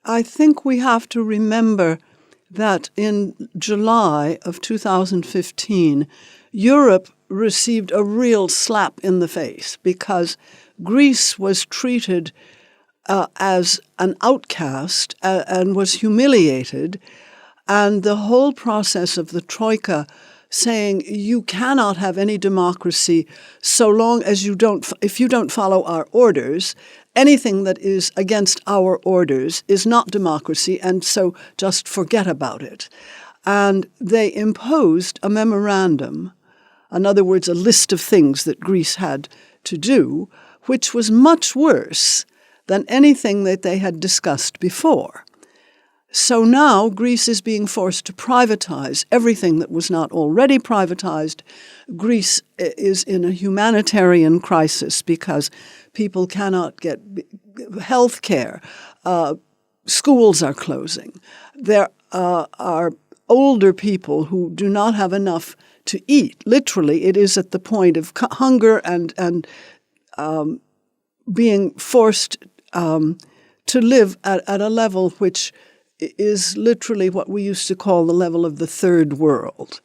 I think we have to remember that in July of 2015, Europe received a real slap in the face because Greece was treated as an outcast and was humiliated, and the whole process of the Troika saying you cannot have any democracy so long as if you don't follow our orders, anything that is against our orders is not democracy, and so just forget about it. And they imposed a memorandum, in other words, a list of things that Greece had to do, which was much worse than anything that they had discussed before. So now Greece is being forced to privatize everything that was not already privatized. Greece is in a humanitarian crisis because people cannot get health care. Schools are closing. There are older people who do not have enough to eat. Literally, it is at the point of hunger and being forced to live at a level which is literally what we used to call the level of the third world.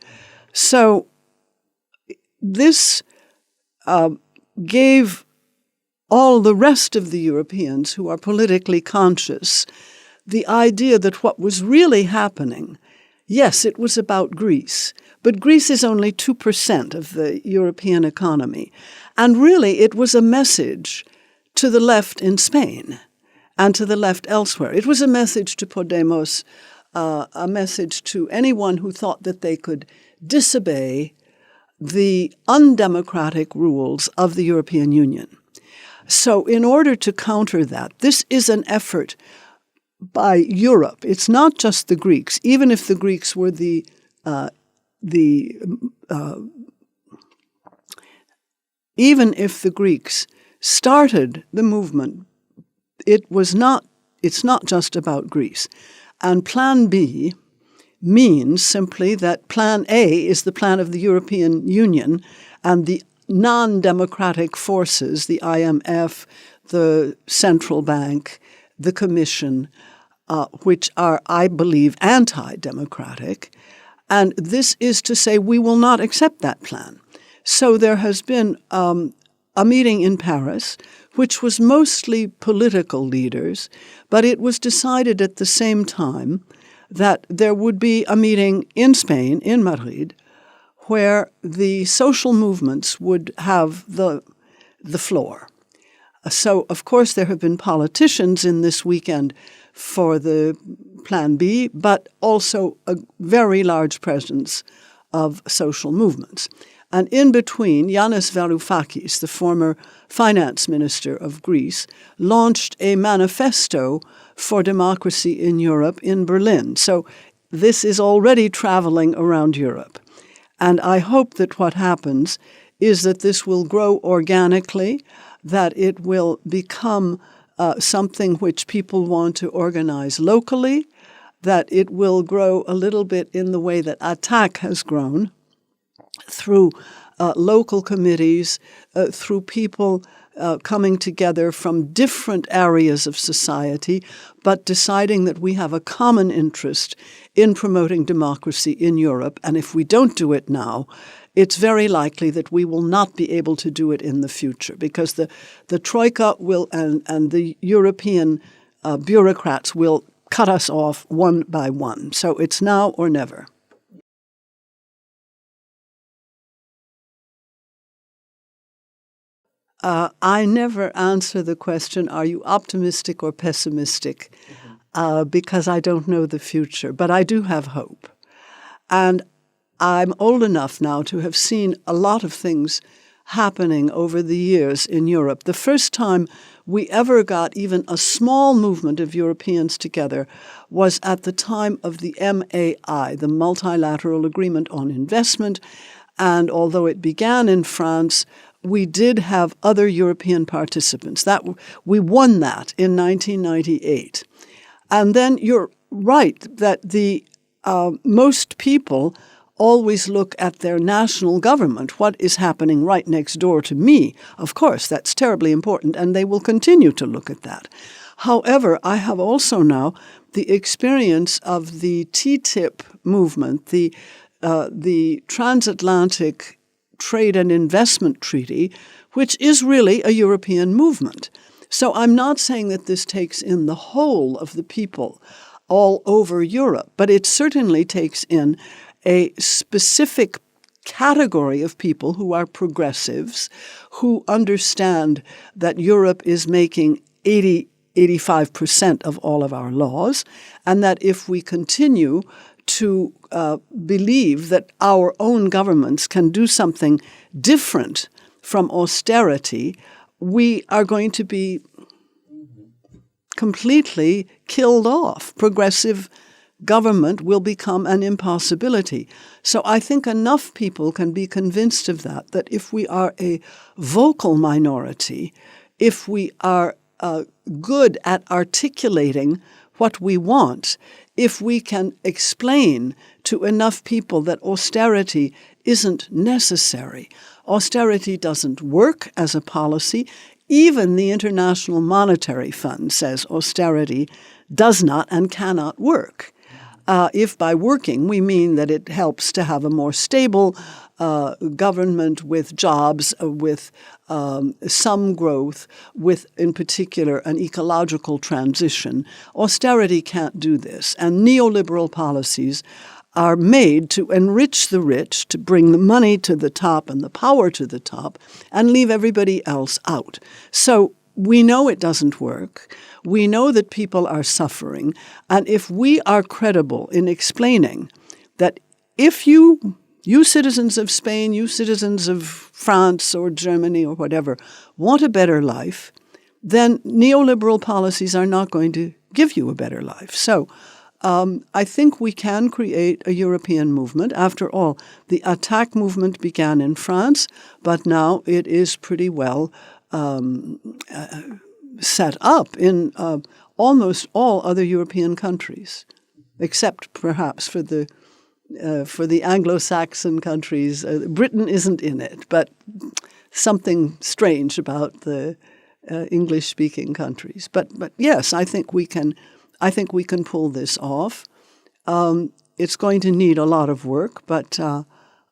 So this gave all the rest of the Europeans who are politically conscious the idea that what was really happening, yes, it was about Greece, but Greece is only 2% of the European economy. And really it was a message to the left in Spain and to the left elsewhere. It was a message to Podemos, a message to anyone who thought that they could disobey the undemocratic rules of the European Union. So in order to counter that, this is an effort by Europe. It's not just the Greeks, even if the Greeks were even if the Greeks started the movement, it's not just about Greece. And Plan B means simply that Plan A is the plan of the European Union, and the non-democratic forces, the IMF, the central bank, the Commission, which are, I believe, anti-democratic. And this is to say we will not accept that plan. So there has been a meeting in Paris, which was mostly political leaders, but it was decided at the same time that there would be a meeting in Spain, in Madrid, where the social movements would have the floor. So, of course, there have been politicians in this weekend for the Plan B, but also a very large presence of social movements. And in between, Yanis Varoufakis, the former finance minister of Greece, launched a manifesto for democracy in Europe in Berlin. So this is already traveling around Europe. And I hope that what happens is that this will grow organically, that it will become something which people want to organize locally, that it will grow a little bit in the way that ATTAC has grown, through local committees, through people coming together from different areas of society, but deciding that we have a common interest in promoting democracy in Europe. And if we don't do it now, it's very likely that we will not be able to do it in the future, because the Troika will and the European bureaucrats will cut us off one by one. So it's now or never. I never answer the question, are you optimistic or pessimistic? Because I don't know the future, but I do have hope. And I'm old enough now to have seen a lot of things happening over the years in Europe. The first time we ever got even a small movement of Europeans together was at the time of the MAI, the Multilateral Agreement on Investment. And although it began in France, we did have other European participants. We won that in 1998. And then you're right that the most people always look at their national government, what is happening right next door to me. Of course, that's terribly important, and they will continue to look at that. However, I have also now the experience of the TTIP movement, the Transatlantic Trade and Investment Treaty, which is really a European movement. So I'm not saying that this takes in the whole of the people all over Europe, but it certainly takes in a specific category of people who are progressives, who understand that Europe is making 85% of all of our laws, and that if we continue to believe that our own governments can do something different from austerity, we are going to be completely killed off. Progressive government will become an impossibility. So I think enough people can be convinced of that if we are a vocal minority, if we are good at articulating what we want, if we can explain to enough people that austerity isn't necessary, austerity doesn't work as a policy. Even the International Monetary Fund says austerity does not and cannot work. If by working we mean that it helps to have a more stable government with jobs, with some growth, with, in particular, an ecological transition, austerity can't do this. And neoliberal policies are made to enrich the rich, to bring the money to the top and the power to the top, and leave everybody else out. So we know it doesn't work. We know that people are suffering. And if we are credible in explaining that if you citizens of Spain, you citizens of France or Germany or whatever, want a better life, then neoliberal policies are not going to give you a better life. So I think we can create a European movement. After all, the attack movement began in France, but now it is pretty well set up in almost all other European countries, except perhaps for the Anglo-Saxon countries. Britain isn't in it, but something strange about the English-speaking countries. But yes, I think we can pull this off. It's going to need a lot of work, but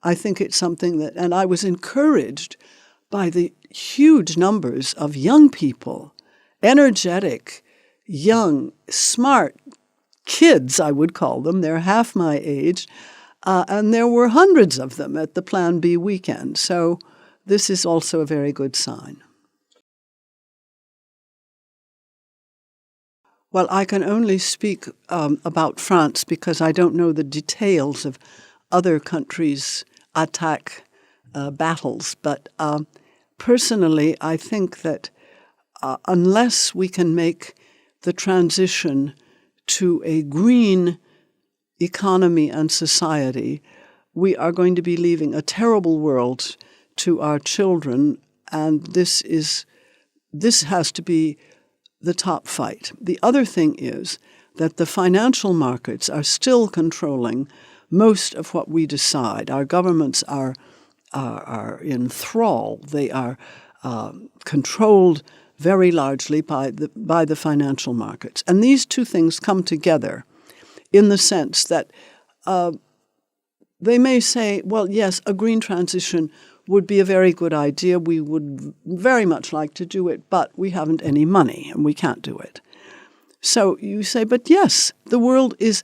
I think it's something that, and I was encouraged by the huge numbers of young people, energetic, young, smart kids, I would call them. They're half my age, and there were hundreds of them at the Plan B weekend. So this is also a very good sign. Well, I can only speak about France because I don't know the details of other countries' attack battles. But personally, I think that unless we can make the transition to a green economy and society, we are going to be leaving a terrible world to our children, and this has to be the top fight. The other thing is that the financial markets are still controlling most of what we decide. Our governments are in thrall. They are controlled very largely by the financial markets. And these two things come together in the sense that they may say, well, yes, a green transition would be a very good idea. We would very much like to do it, but we haven't any money and we can't do it. So you say, but yes, the world is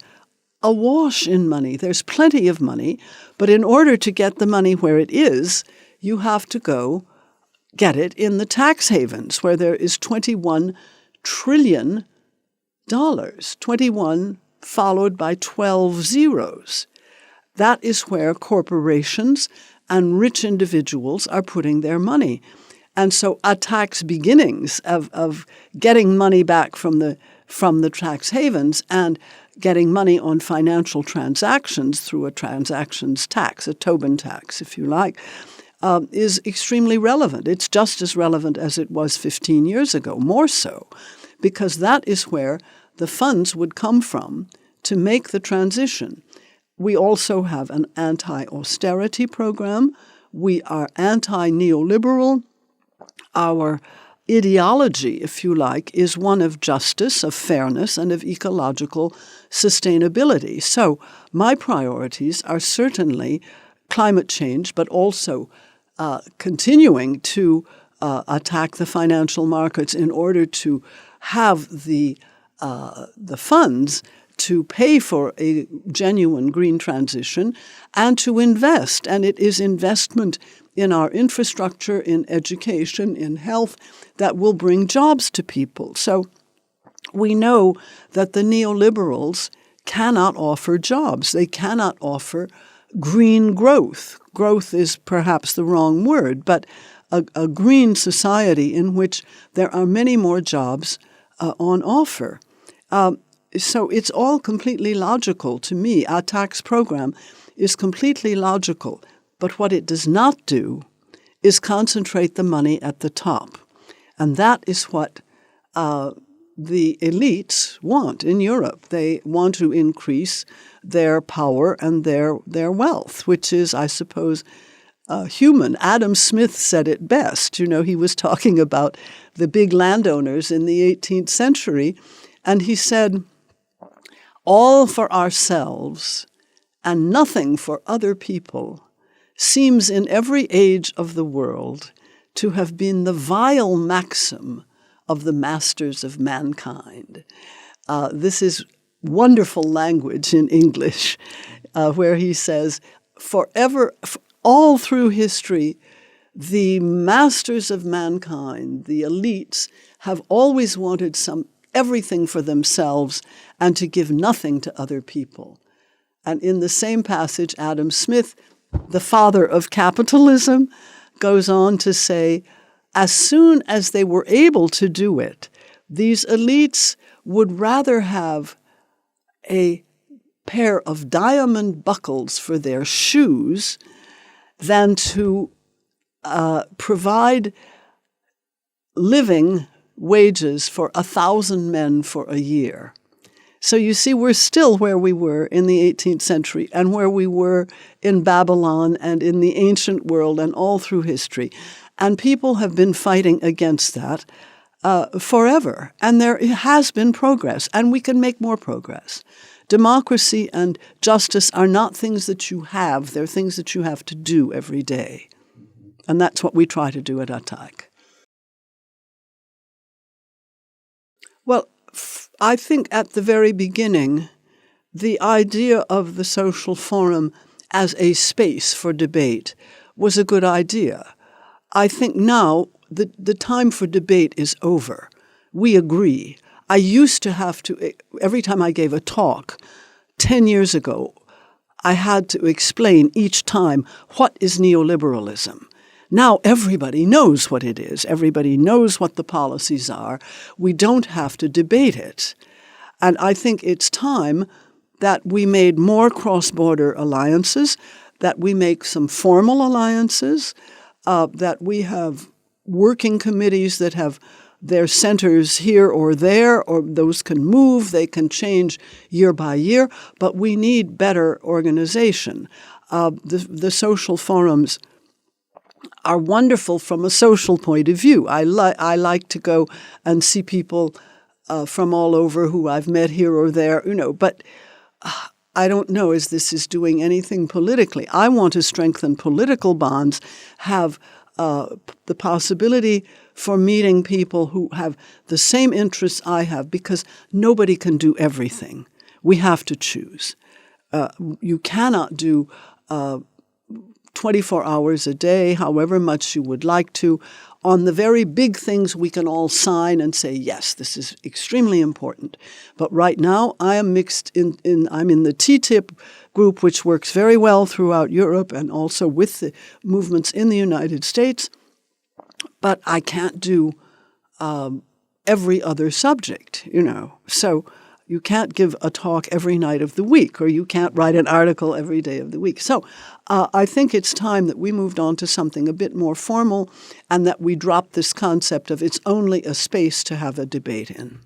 awash in money. There's plenty of money, but in order to get the money where it is, you have to go get it in the tax havens where there is $21 trillion, 21 followed by 12 zeros. That is where corporations and rich individuals are putting their money. And so attack's beginnings of getting money back from the tax havens and getting money on financial transactions through a transactions tax, a Tobin tax, if you like, is extremely relevant. It's just as relevant as it was 15 years ago, more so, because that is where the funds would come from to make the transition. We also have an anti-austerity program. We are anti-neoliberal. Our ideology, if you like, is one of justice, of fairness, and of ecological sustainability. So my priorities are certainly climate change, but also continuing to attack the financial markets in order to have the funds to pay for a genuine green transition and to invest. And it is investment in our infrastructure, in education, in health, that will bring jobs to people. So we know that the neoliberals cannot offer jobs. They cannot offer green growth. Growth is perhaps the wrong word, but a green society in which there are many more jobs on offer. So it's all completely logical to me. Our tax program is completely logical. But what it does not do is concentrate the money at the top. And that is what the elites want in Europe. They want to increase their power and their wealth, which is, I suppose, human. Adam Smith said it best. You know, he was talking about the big landowners in the 18th century, and he said, "All for ourselves and nothing for other people seems in every age of the world to have been the vile maxim of the masters of mankind." This is wonderful language in English, where he says, forever, all through history, the masters of mankind, the elites, have always wanted everything for themselves and to give nothing to other people. And in the same passage, Adam Smith, the father of capitalism, goes on to say, as soon as they were able to do it, these elites would rather have a pair of diamond buckles for their shoes than to provide living wages for 1,000 men for a year. So you see, we're still where we were in the 18th century and where we were in Babylon and in the ancient world and all through history. And people have been fighting against that forever. And there has been progress, and we can make more progress. Democracy and justice are not things that you have. They're things that you have to do every day. And that's what we try to do at Attack. Well, I think at the very beginning, the idea of the social forum as a space for debate was a good idea. I think now the time for debate is over. We agree. I used to have to, every time I gave a talk 10 years ago, I had to explain each time, what is neoliberalism? Now everybody knows what it is. Everybody knows what the policies are. We don't have to debate it. And I think it's time that we made more cross-border alliances, that we make some formal alliances, that we have working committees that have their centers here or there, or those can move, they can change year by year, but we need better organization. The social forums are wonderful from a social point of view. I like to go and see people from all over who I've met here or there, but I don't know as this is doing anything politically. I want to strengthen political bonds, have the possibility for meeting people who have the same interests I have, because nobody can do everything. We have to choose. You cannot do 24 hours a day, however much you would like to. On the very big things, we can all sign and say, yes, this is extremely important. But right now, I am I'm in the TTIP group, which works very well throughout Europe and also with the movements in the United States. But I can't do every other subject, So you can't give a talk every night of the week, or you can't write an article every day of the week. So I think it's time that we moved on to something a bit more formal, and that we dropped this concept of it's only a space to have a debate in.